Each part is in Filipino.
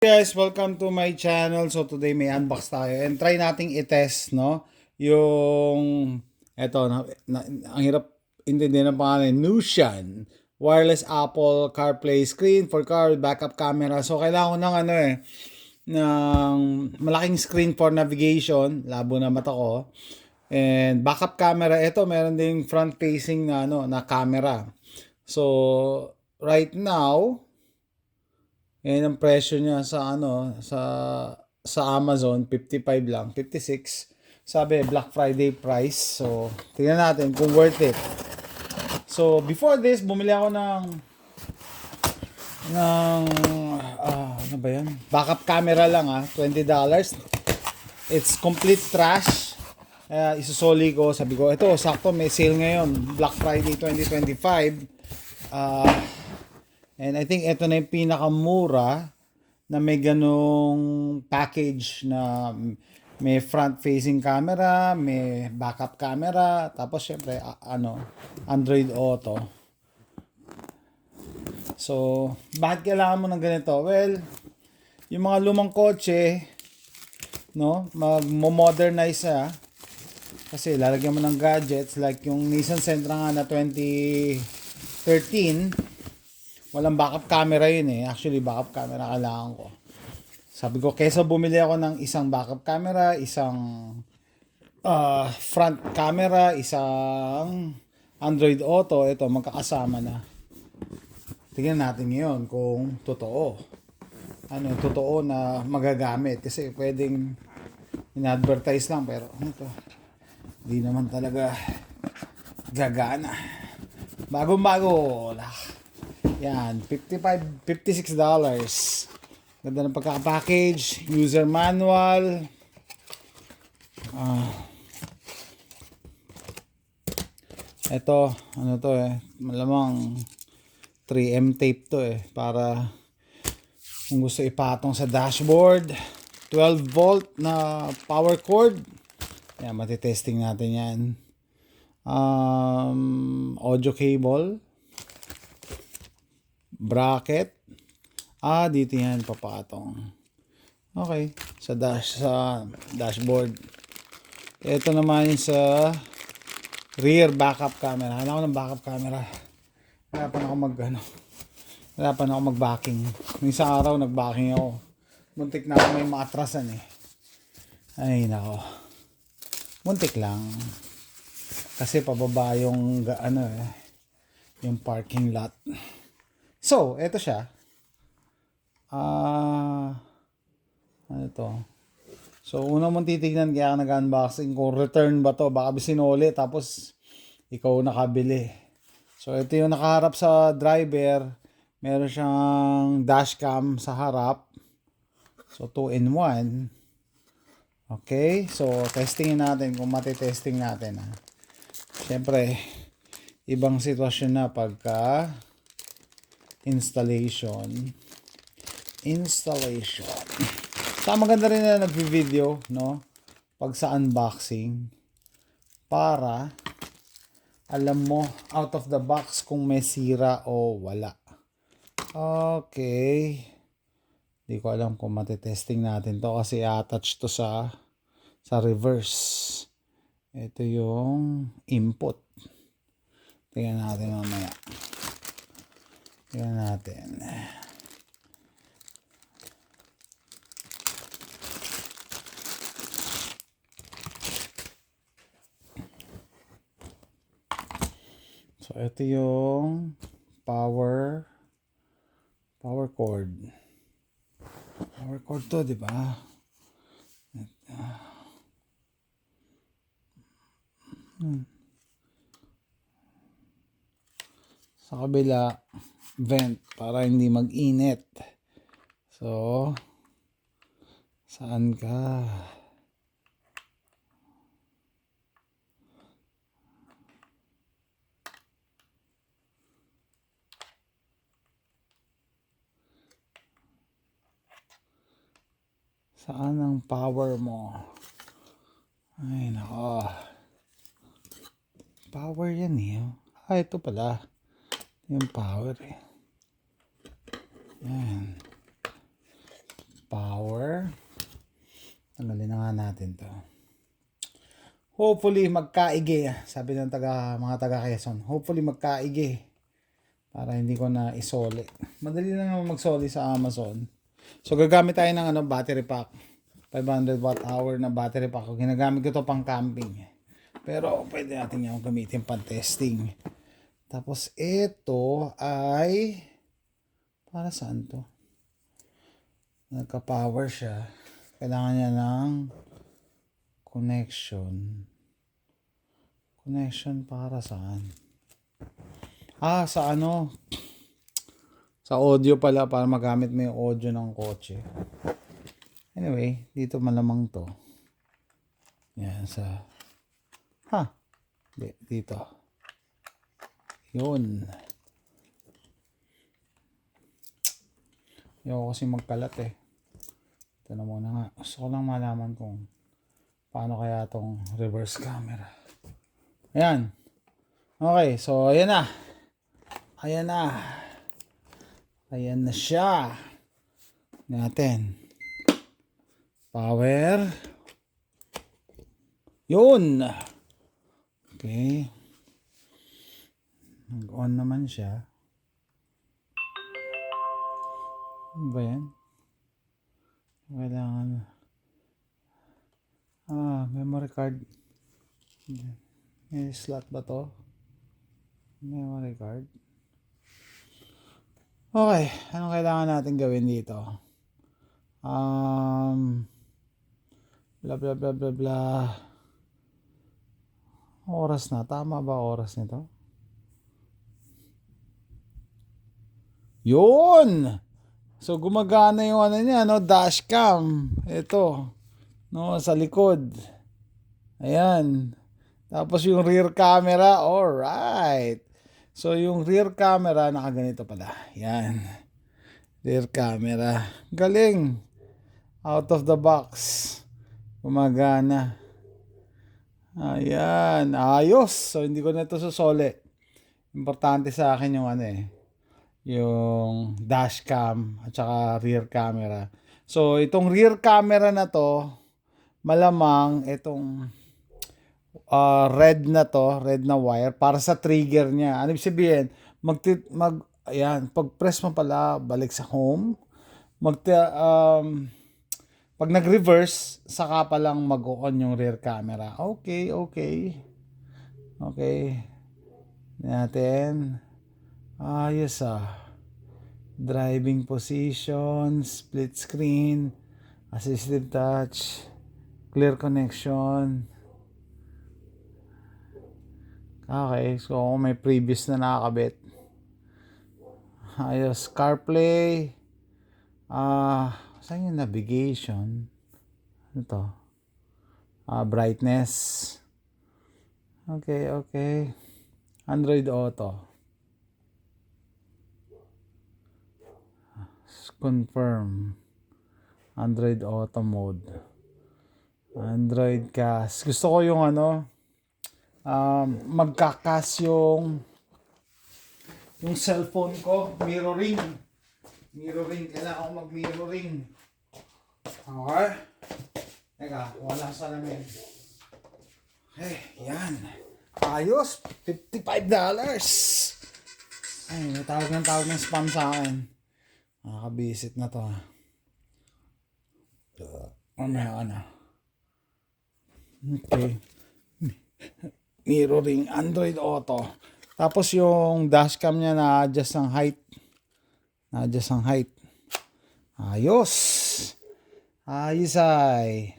Guys, welcome to my channel. So today may unbox tayo and try nating i-test, no? Yung eto ang hirap intindihin ng pangalan, Nushan wireless Apple CarPlay screen for car with backup camera. So kailangan ko ng ng malaking screen for navigation, labo na mata ko. And backup camera, ito meron ding front facing na camera. So right now, yan ang presyo niya sa Amazon, 55 lang, 56. Sabi Black Friday price. So, tingnan natin kung worth it. So, before this, bumili ako ng ano ba 'yan? Backup camera lang $20. It's complete trash. Isusoli ko, sabi ko, ito sakto may sale ngayon, Black Friday 2025. And I think ito na yung pinakamura na may ganong package na may front-facing camera, may backup camera, tapos syempre Android Auto. So, bakit kailangan mo ng ganito? Well, yung mga lumang kotse, no, mag-modernize kasi lalagyan mo ng gadgets like yung Nissan Sentra nga na 2013. Walang backup camera yun eh. Actually, backup camera kailangan ko. Sabi ko, kesa bumili ako ng isang backup camera, isang front camera, isang Android Auto, ito, magkakasama na. Tingnan natin ngayon kung totoo. Totoo na magagamit. Kasi pwedeng in-advertise lang, pero ito, hindi naman talaga gagana. Bagong-bago lah. Yan, $56. Ganda ng pagkaka-package, user manual. Ito, malamang 3M tape to para kung gusto ipatong sa dashboard. 12 volt na power cord. Yan, matitesting natin yan. Audio cable. Bracket. Dito yan papatong. Okay, sa dashboard. Ito naman yung sa rear backup camera. Hanap ko ng backup camera. Hanapan ako mag-backing. Minsan araw nag-backing ako. Muntik na ako may maatrasan eh. Ay nako. Muntik lang. Kasi pababa yung yung parking lot. So, eto siya. Ano to? So, una mong titignan kaya nag-unboxing kung return ba to. Baka bisinuli tapos ikaw nakabili. So, ito yung nakaharap sa driver. Meron siyang dashcam sa harap. So, 2-in-1. Okay. So, testingin natin kung matitesting natin. Siyempre, ibang sitwasyon na pagka installation. Maganda rin na nagvi-video, no? Pag sa unboxing para alam mo out of the box kung may sira o wala. Okay. Di ko alam kung matitesting natin to kasi attach to sa reverse. Ito yung input. Tingnan natin mamaya. Tingnan natin. So, ito yung power cord. Power cord to, di ba? Sa kabila, vent para hindi mag-init. So, saan ka? Saan ang power mo? Ay, nako. Power yan eh. Ito pala. Yung power eh. Yan. power. Tanggalin na nga natin to. Hopefully magkaigi. Sabi ng mga taga Quezon. Hopefully magkaigi. Para hindi ko na isoli. Madali lang naman magsoli sa Amazon. So gagamit tayo ng battery pack. 500 watt hour na battery pack. Ginagamit ko to pang camping. Pero pwede natin yung gamitin pang testing. Tapos ito ay para saan to? Nagka-power siya. Kailangan niya ng connection. Connection para saan? Sa sa audio pala, para magamit mo yung audio ng kotse. Anyway, dito malamang to. Yan dito. Yun. Ayoko kasi magkalat eh. Ito na muna nga. Gusto ko lang malaman kung paano kaya tong reverse camera. Ayan. Okay, so ayan na. Ayan na siya. Natin. Power. Yun. Okay. Nag-on naman siya. Ano ba yan? Kailangan. Memory card. May slot ba to? Memory card. Okay. Anong kailangan natin gawin dito? Blah blah blah blah blah. Oras na. Tama ba oras nito? Yun! So gumagana yung niya, dashcam. Ito. Sa likod. Ayan. Tapos yung rear camera, alright. So yung rear camera, nakaganito pala. Ayan. Rear camera. Galing. Out of the box. Gumagana. Ayan. Ayos. So hindi ko na ito susoli. Importante sa akin yung yung dashcam at saka rear camera. So itong rear camera na to, malamang itong red na wire para sa trigger niya. Ano ibig sabihin? Ayan, pag press mo pala, balik sa home. Pag nag-reverse, saka pa lang mag-on yung rear camera. Okay. Natin. Ayos driving position, split screen, assistive touch, clear connection. Okay, so may previous na nakakabit. Ayos, CarPlay. Saan yung navigation? Ano to? Brightness. Okay. Android Auto. Confirm. Android Auto mode. Android cast. Gusto ko yung magkakas yung cellphone ko. Mirroring. Kailangan ko mag-mirroring. Okay. Teka, wala sa lamin. Okay, yan. Ayos. $55. Ay, tawag ng spam sa akin. Nakakabisit na to. Mamaya na. Okay. Mirroring, Android Auto. Tapos yung dashcam niya na-adjust ang height. Ayos ay.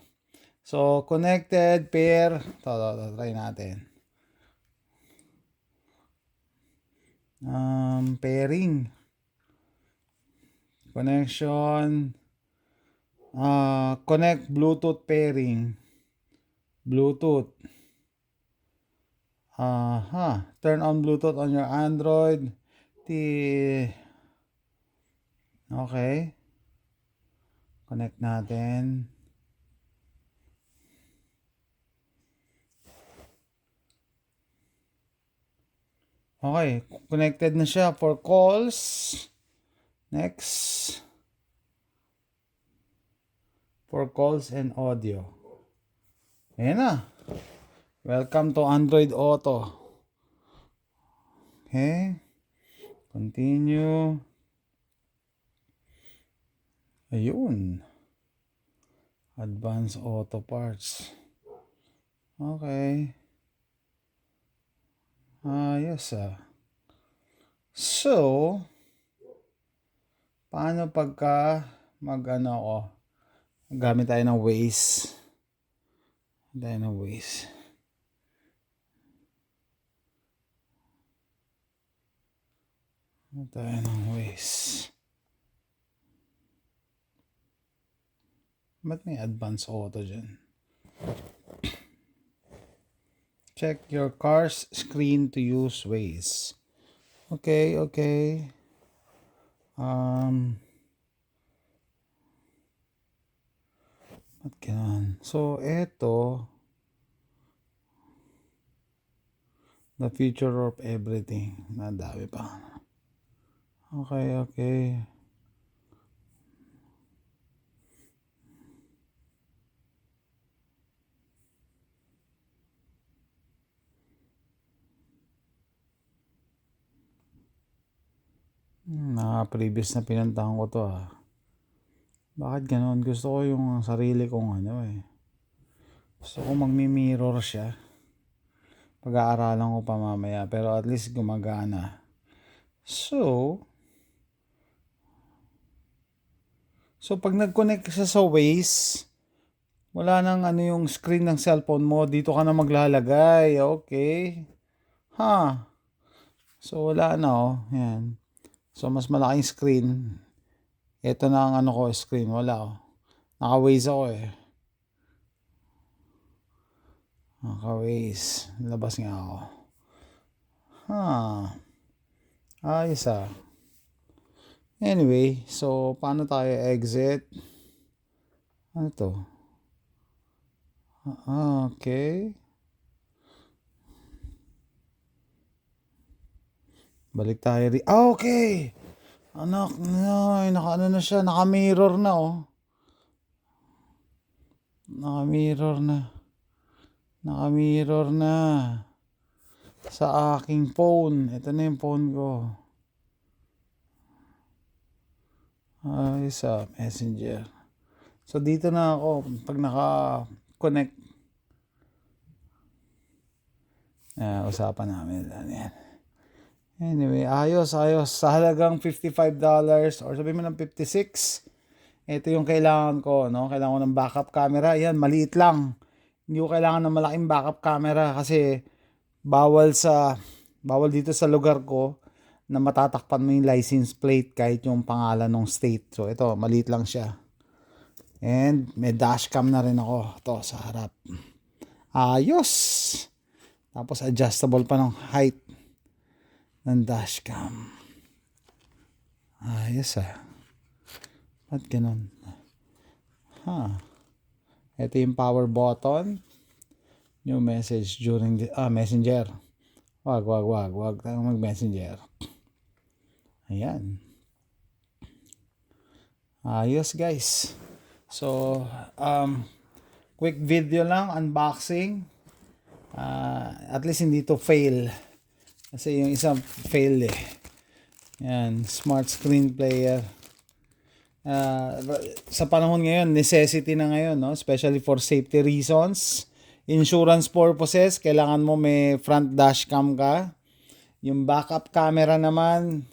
So, connected, pair. Ito, try natin. Pairing. Connection. Connect Bluetooth pairing. Bluetooth. Turn on Bluetooth on your Android. Okay. Connect natin. Okay. Connected na siya for calls. Next. for calls and audio. Ayan na. Welcome to Android Auto. Okay. Continue. Ayun. Advanced Auto Parts. Okay. Yes. So, paano pagka gamit tayo ng Waze. Gamit tayo ng Waze. Ba't may advanced auto dyan? Check your car's screen to use Waze. Okay. Ba't ganun? So, eto, the future of everything. Nadami pa. Okay. Previous na pinuntahan ko to Bakit ganoon? Gusto ko yung sarili kong Gusto ko magmi-mirror siya. Pag-aaralan ko pa mamaya. Pero at least gumagana. So pag nag-connect ka sa Waze, wala nang yung screen ng cellphone mo. Dito ka na maglalagay. Okay. So wala na Yan. So, mas malaking screen. Ito na ang screen. Wala Naka-Waze ako Naka-Waze. Labas nga ako. Ayos Anyway, so, paano tayo exit? Ano to? Okay. Balik tayo okay. Anak, naka na siya. Naka-mirror na Naka-mirror na. Sa aking phone. Ito na yung phone ko. Messenger. So, dito na ako. Pag naka-connect. Usapan namin. Yan. Anyway, ayos. Sa halagang $55 or sabihin mo ng 56, ito yung kailangan ko, Kailangan ko ng backup camera. Yan, maliit lang. Hindi ko kailangan ng malaking backup camera kasi bawal dito sa lugar ko na matatakpan mo yung license plate kahit yung pangalan ng state. So, ito, maliit lang siya. And may dashcam na rin ako. Ito, sa harap. Ayos! Tapos adjustable pa ng height ng dashcam. Ayos Ba't ganun? Ito yung power button. New message during the messenger. Wag tayong mag-messenger. Ayan. Ayos guys. So, quick video lang, unboxing. At least hindi to fail. Kasi yung isang fail Yan, smart screen player. Sa panahon ngayon, necessity na ngayon, especially for safety reasons. Insurance purposes, kailangan mo may front dashcam ka. Yung backup camera naman,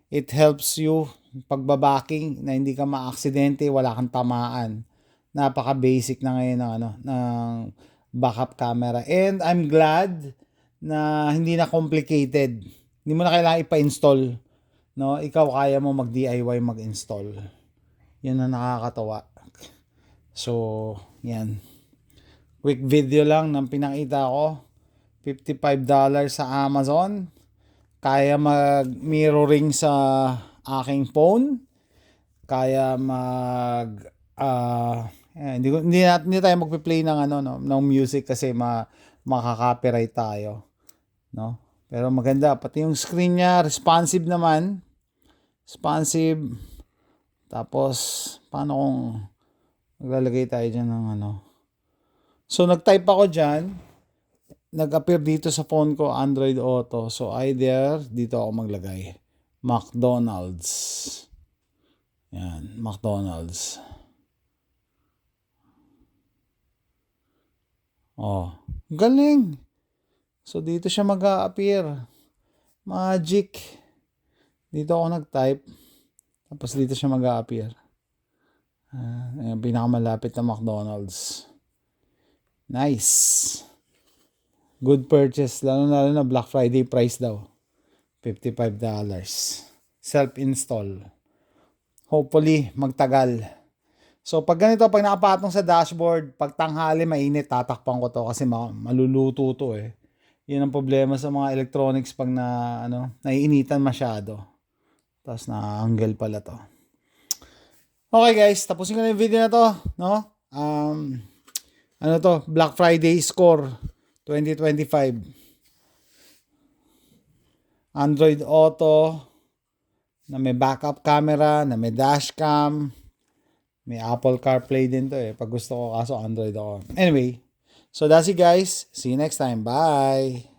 it helps you pagbabaking na hindi ka ma-aksidente, wala kang tamaan. Napaka-basic na ngayon ng backup camera. And I'm glad na hindi na complicated. Hindi mo na kailangan ipa-install. Ikaw kaya mo mag-DIY mag-install. Yan na nakakatawa. So, yan. Quick video lang ng pinakita ko. $55 sa Amazon. Kaya mag-mirroring sa aking phone. Kaya hindi tayo magpe-play ng ng music kasi makaka-copyright tayo. Pero maganda pati yung screen niya, responsive Tapos paano kung Maglalagay tayo dyan ng ano. So, nag-type ako dyan. Nag-appear dito sa phone ko, Android Auto. So, either dito ako maglagay. McDonald's. Yan, McDonald's. Oh, galing. So, dito siya mag-a-appear. Magic. Dito ako nag-type. Tapos dito siya mag-a-appear. Ayan, pinakamalapit na McDonald's. Nice. Good purchase. Lalo na Black Friday price daw. $55. Self-install. Hopefully, magtagal. So, pag ganito, pag nakapatong sa dashboard, pag tanghali, mainit, tatakpan ko to kasi maluluto to eh. Yun ang problema sa mga electronics pag naiinitan masyado. Tapos na-angle pala to. Okay guys, tapusin ko na yung video na to, no? Black Friday score 2025. Android Auto na may backup camera, na may dashcam, may Apple CarPlay din to eh. Pag gusto ko, kaso Android ako. Anyway, so that's it guys. See you next time. Bye!